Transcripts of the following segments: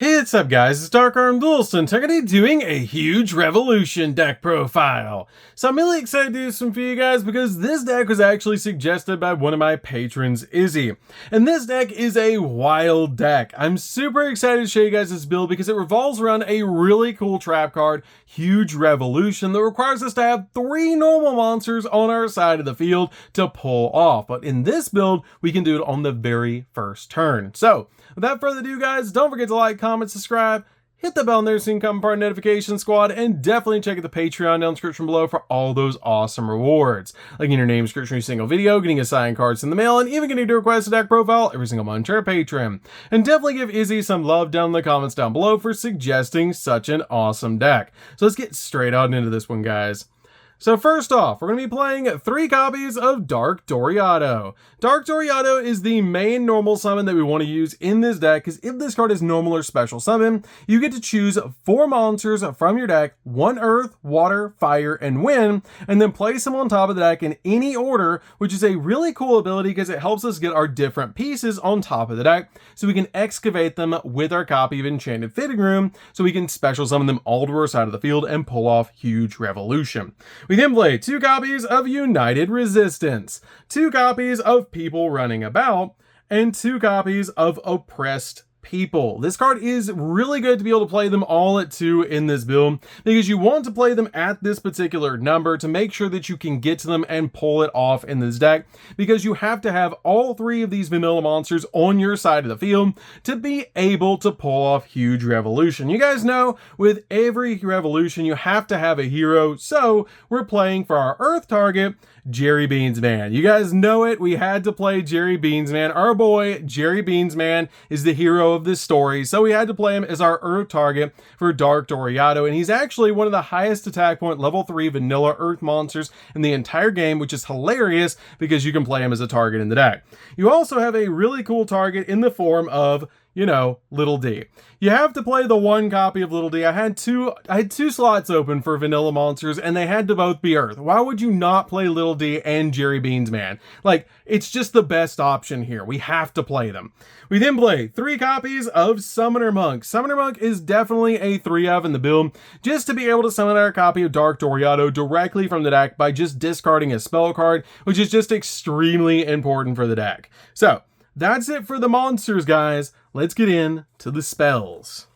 Hey, what's up guys, it's DarkArmedDuelist and I'm going to be doing a huge Revolution deck profile. So I'm really excited to do this one for you guys because this deck was actually suggested by one of my patrons, Izzy. And this deck is a wild deck. I'm super excited to show you guys this build because it revolves around a really cool trap card, Huge Revolution, that requires us to have 3 normal monsters on our side of the field to pull off. But in this build, we can do it on the very first turn. So without further ado guys, don't forget to like, comment, subscribe, hit the bell there so you can become part of the notification squad, and definitely check out the Patreon down in the description below for all those awesome rewards. Like getting your name description every single video, getting assigned cards in the mail, and even getting to request a deck profile every single month to our Patreon. And definitely give Izzy some love down in the comments down below for suggesting such an awesome deck. So let's get straight on into this one guys. So first off, we're going to be playing 3 copies of Dark Doriado. Dark Doriado is the main normal summon that we want to use in this deck, because if this card is normal or special summon, you get to choose 4 monsters from your deck, 1 earth, water, fire, and wind, and then place them on top of the deck in any order, which is a really cool ability because it helps us get our different pieces on top of the deck, so we can excavate them with our copy of Enchanted Fitting Room, so we can special summon them all to our side of the field and pull off Huge Revolution. We then play 2 copies of United Resistance, 2 copies of People Running About, and 2 copies of Oppressed People. This card is really good to be able to play them all at 2 in this build because you want to play them at this particular number to make sure that you can get to them and pull it off in this deck, because you have to have all 3 of these vanilla monsters on your side of the field to be able to pull off Huge Revolution. You guys know with every revolution you have to have a hero, so we're playing for our earth target, Jerry Beans Man. You guys know it. We had to play Jerry Beans Man. Our boy, Jerry Beans Man, is the hero of this story, so we had to play him as our Earth target for Dark Doriado, and he's actually one of the highest attack point level 3 vanilla Earth monsters in the entire game, which is hilarious because you can play him as a target in the deck. You also have a really cool target in the form of, you know, Little D. You have to play the 1 copy of Little D. I had two slots open for vanilla monsters and they had to both be Earth. Why would you not play Little D and Jerry Beans Man? Like, it's just the best option here. We have to play them. We then play 3 copies of Summoner Monk. Summoner Monk is definitely a 3 of in the build, just to be able to summon our copy of Dark Doriado directly from the deck by just discarding a spell card, which is just extremely important for the deck. So that's it for the monsters, guys. Let's get into the spells.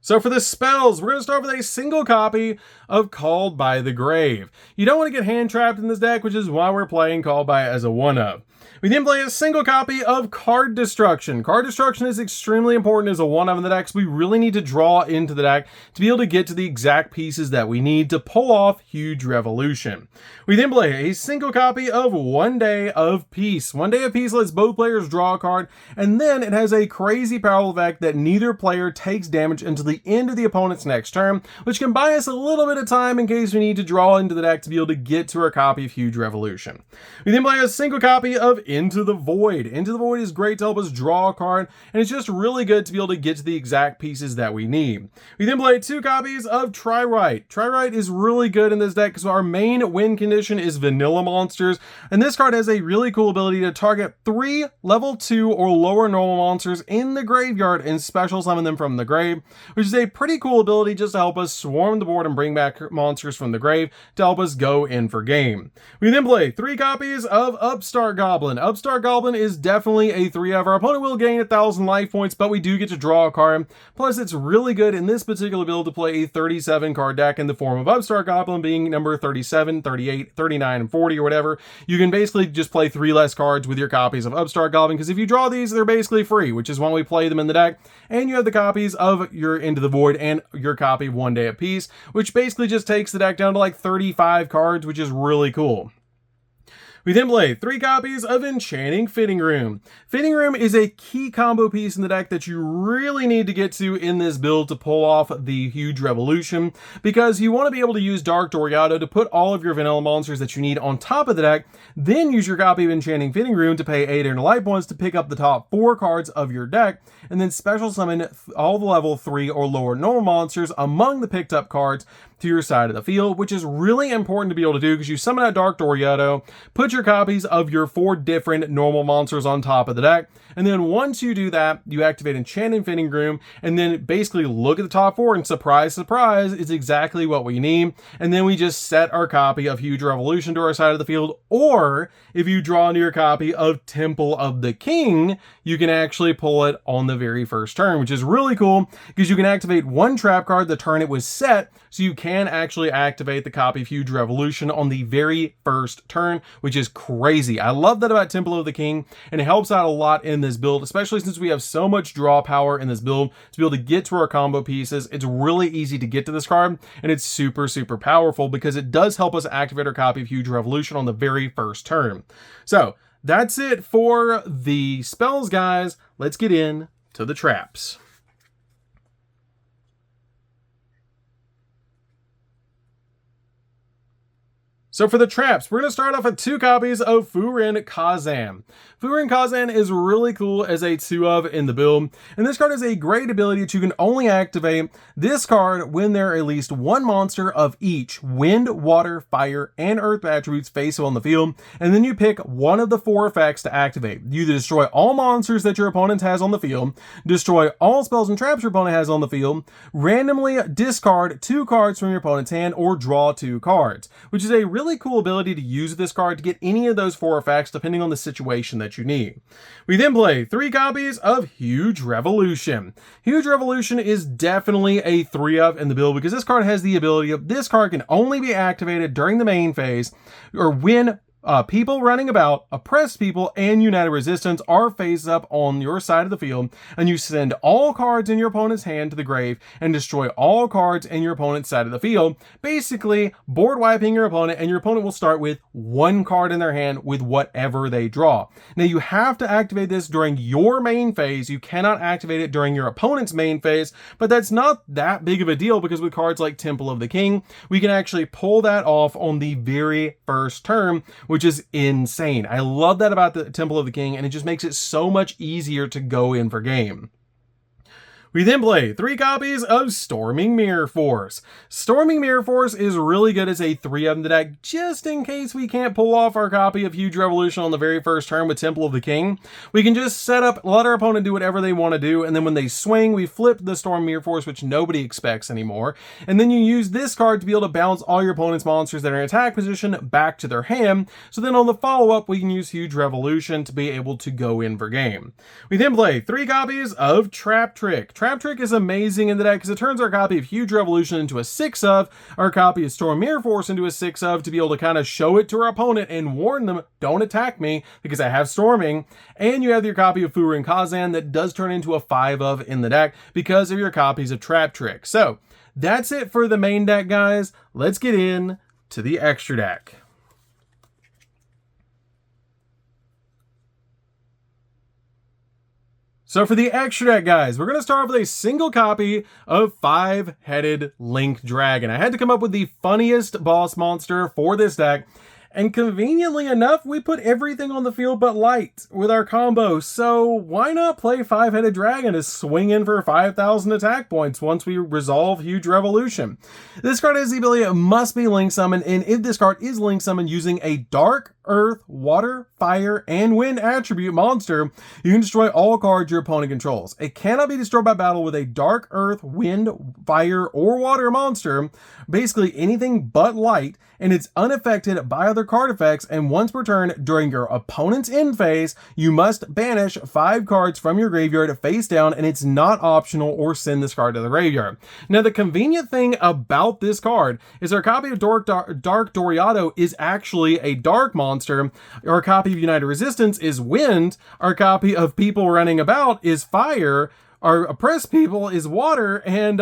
So for the spells, we're going to start with a single copy of Called by the Grave. You don't want to get hand trapped in this deck, which is why we're playing Called by as a 1-of. We then play a single copy of Card Destruction. Card Destruction is extremely important as a 1-of in the deck, so we really need to draw into the deck to be able to get to the exact pieces that we need to pull off Huge Revolution. We then play a single copy of One Day of Peace. One Day of Peace lets both players draw a card, and then it has a crazy powerful effect that neither player takes damage until the end of the opponent's next turn, which can buy us a little bit of time in case we need to draw into the deck to be able to get to our copy of Huge Revolution. We then play a single copy of Into the Void. Into the Void is great to help us draw a card, and it's just really good to be able to get to the exact pieces that we need. We then play 2 copies of Tri-Rite. Tri-Rite is really good in this deck because our main win condition is vanilla monsters, and this card has a really cool ability to target 3 level 2 or lower normal monsters in the graveyard and special summon them from the grave, which is a pretty cool ability just to help us swarm the board and bring back monsters from the grave to help us go in for game. We then play 3 copies of Upstart Goblin. Upstart Goblin is definitely a 3-of. Our opponent will gain 1,000 life points, but we do get to draw a card. Plus, it's really good in this particular build to play a 37 card deck in the form of Upstart Goblin being number 37, 38, 39, and 40 or whatever. You can basically just play 3 less cards with your copies of Upstart Goblin, because if you draw these, they're basically free, which is why we play them in the deck. And you have the copies of your Into the Void and your copy of One Day of Peace, which basically just takes the deck down to like 35 cards, which is really cool. We then play 3 copies of Enchanting Fitting Room. Fitting Room is a key combo piece in the deck that you really need to get to in this build to pull off the Huge Revolution, because you want to be able to use Dark Doriado to put all of your vanilla monsters that you need on top of the deck, then use your copy of Enchanting Fitting Room to pay 800 life points to pick up the top 4 cards of your deck, and then special summon all the level 3 or lower normal monsters among the picked up cards to your side of the field, which is really important to be able to do because you summon out Dark Doriado, put put your copies of your 4 different normal monsters on top of the deck. And then once you do that, you activate Enchanted Fitting Room, and then basically look at the top 4, and surprise, surprise, it's exactly what we need. And then we just set our copy of Huge Revolution to our side of the field, or if you draw into your copy of Temple of the King, you can actually pull it on the very first turn, which is really cool because you can activate 1 trap card the turn it was set, so you can actually activate the copy of Huge Revolution on the very first turn, which is crazy. I love that about Temple of the King, and it helps out a lot in this build, especially since we have so much draw power in this build to be able to get to our combo pieces. It's really easy to get to this card, and it's super, super powerful because it does help us activate our copy of Huge Revolution on the very first turn. So that's it for the spells, guys. Let's get in to the traps. So for the traps, we're going to start off with 2 copies of Furin Kazan. Furin Kazan is really cool as a 2-of in the build, and this card has a great ability that you can only activate this card when there are at least 1 monster of each wind, water, fire, and earth attributes face on the field, and then you pick one of the 4 effects to activate. You either destroy all monsters that your opponent has on the field, destroy all spells and traps your opponent has on the field, randomly discard 2 cards from your opponent's hand, or draw 2 cards, which is a really cool ability to use this card to get any of those 4 effects depending on the situation that you need. We then play 3 copies of Huge Revolution. Huge Revolution is definitely a 3-of in the build because this card has the ability of this card can only be activated during the main phase or when people running about, oppressed people, and united resistance are face up on your side of the field, and you send all cards in your opponent's hand to the grave and destroy all cards in your opponent's side of the field, basically board wiping your opponent, and your opponent will start with 1 card in their hand with whatever they draw. Now you have to activate this during your main phase. You cannot activate it during your opponent's main phase, but that's not that big of a deal because with cards like Temple of the King, we can actually pull that off on the very first turn, which is insane. I love that about the Temple of the King, and it just makes it so much easier to go in for game. We then play 3 copies of Storming Mirror Force. Storming Mirror Force is really good as a 3-of in the deck, just in case we can't pull off our copy of Huge Revolution on the very first turn with Temple of the King. We can just set up, let our opponent do whatever they want to do, and then when they swing, we flip the Storming Mirror Force, which nobody expects anymore. And then you use this card to be able to bounce all your opponent's monsters that are in attack position back to their hand. So then on the follow-up, we can use Huge Revolution to be able to go in for game. We then play 3 copies of Trap Trick. Trap Trick is amazing in the deck because it turns our copy of Huge Revolution into a 6-of, our copy of Storm Mirror Force into a 6-of to be able to kind of show it to our opponent and warn them, don't attack me because I have Storming. And you have your copy of Furin Kazan that does turn into a 5-of in the deck because of your copies of Trap Trick. So that's it for the main deck, guys. Let's get in to the extra deck. So for the extra deck, guys, we're going to start off with a single copy of 5-headed Link Dragon. I had to come up with the funniest boss monster for this deck, and conveniently enough, we put everything on the field but light with our combo. So why not play 5-headed Dragon to swing in for 5,000 attack points once we resolve Huge Revolution? This card has the ability it must be Link Summoned, and if this card is Link Summoned using a Dark, Earth, Water, Fire, and Wind attribute monster, you can destroy all cards your opponent controls. It cannot be destroyed by battle with a Dark, Earth, Wind, Fire, or Water monster, basically anything but light, and it's unaffected by other card effects, and once per turn during your opponent's end phase, you must banish 5 cards from your graveyard face down, and it's not optional or send this card to the graveyard. Now, the convenient thing about this card is our copy of Dark Doriado is actually a dark monster, our copy of United Resistance is wind, our copy of People Running About is fire, our oppressed people is water, and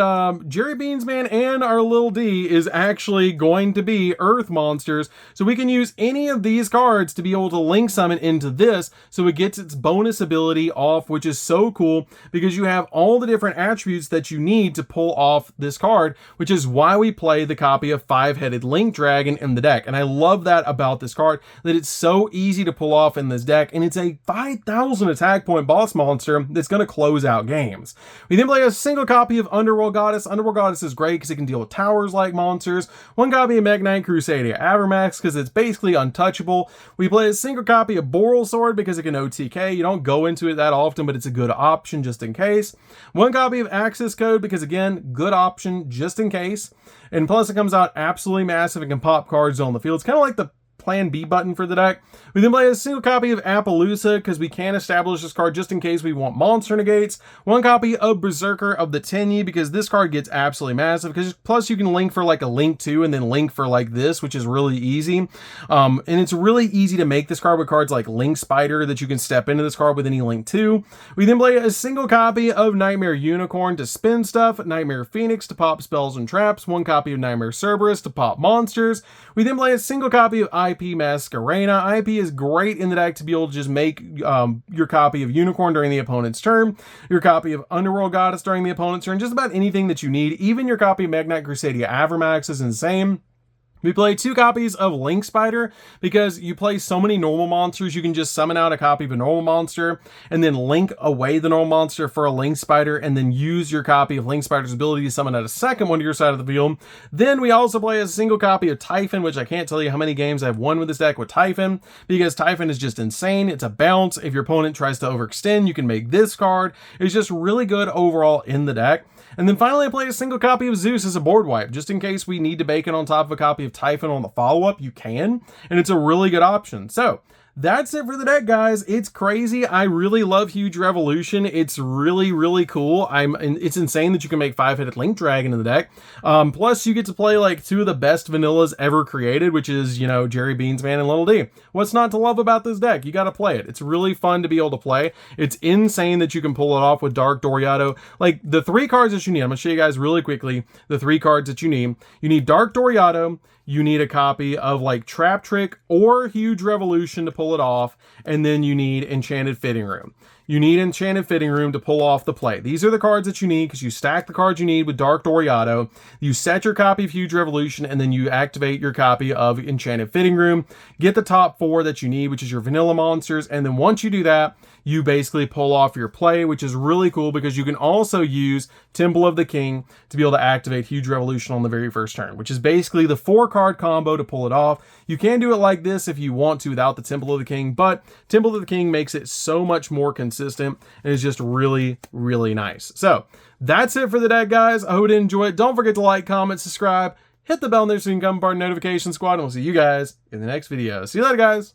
Jerry Beans Man and our Lil D is actually going to be earth monsters. So we can use any of these cards to be able to link summon into this so it gets its bonus ability off, which is so cool because you have all the different attributes that you need to pull off this card, which is why we play the copy of 5-headed Link Dragon in the deck. And I love that about this card, that it's so easy to pull off in this deck, and it's a 5,000 attack point boss monster that's going to close out games. games. We then play a single copy of Underworld Goddess. Underworld Goddess is great because it can deal with towers-like monsters. One copy of Mech Knight Crusadia Avermax because it's basically untouchable. We play a single copy of Boral Sword because it can OTK. You don't go into it that often, but it's a good option just in case. One copy of Access Code because, again, good option just in case. And plus it comes out absolutely massive and can pop cards on the field. It's kind of like the Plan B button for the deck. We then play a single copy of Appaloosa because we can establish this card just in case we want monster negates. One copy of Berserker of the Tenyi because this card gets absolutely massive, because plus you can link for like a link 2 and then link for like this, which is really easy. And it's really easy to make this card with cards like Link Spider that you can step into this card with any link 2. We then play a single copy of Nightmare Unicorn to spin stuff, Nightmare Phoenix to pop spells and traps, one copy of Nightmare Cerberus to pop monsters. We then play a single copy of IP Masquerena. IP is great in the deck to be able to just make your copy of Unicorn during the opponent's turn, your copy of Underworld Goddess during the opponent's turn, just about anything that you need. Even your copy of Mech Knight Crusadia Avermax is insane. We play 2 copies of Link Spider because you play so many normal monsters, you can just summon out a copy of a normal monster and then link away the normal monster for a Link Spider and then use your copy of Link Spider's ability to summon out a second one to your side of the field. Then we also play a single copy of Typhon, which I can't tell you how many games I've won with this deck with Typhon, because Typhon is just insane. It's a bounce. If your opponent tries to overextend, you can make this card. It's just really good overall in the deck. And then finally, I play a single copy of Zeus as a board wipe, just in case we need to bake it on top of a copy of Typhon on the follow-up. You can, and it's a really good option. So that's it for the deck, guys. It's crazy. I really love Huge Revolution. It's really, really cool. It's insane that you can make 5-headed Link Dragon in the deck. Plus, you get to play like 2 of the best vanillas ever created, which is, you know, Jerry Beansman and Little D. What's not to love about this deck? You got to play it. It's really fun to be able to play. It's insane that you can pull it off with Dark Doriado. Like, the 3 cards that you need, I'm going to show you guys really quickly the 3 cards that you need. You need Dark Doriado. You need a copy of like Trap Trick or Huge Revolution to pull it off, and then you need Enchanted Fitting Room. You need Enchanted Fitting Room to pull off the play. These are the cards that you need because you stack the cards you need with Dark Doriado. You set your copy of Huge Revolution, and then you activate your copy of Enchanted Fitting Room. Get the top 4 that you need, which is your vanilla monsters, and then once you do that, you basically pull off your play, which is really cool because you can also use Temple of the King to be able to activate Huge Revolution on the very first turn, which is basically the 4-card combo to pull it off. You can do it like this if you want to without the Temple of the King, but Temple of the King makes it so much more consistent and is just really, really nice. So that's it for the deck, guys. I hope you enjoy it. Don't forget to like, comment, subscribe, hit the bell there so you can become part of the notification squad, and we'll see you guys in the next video. See you later, guys.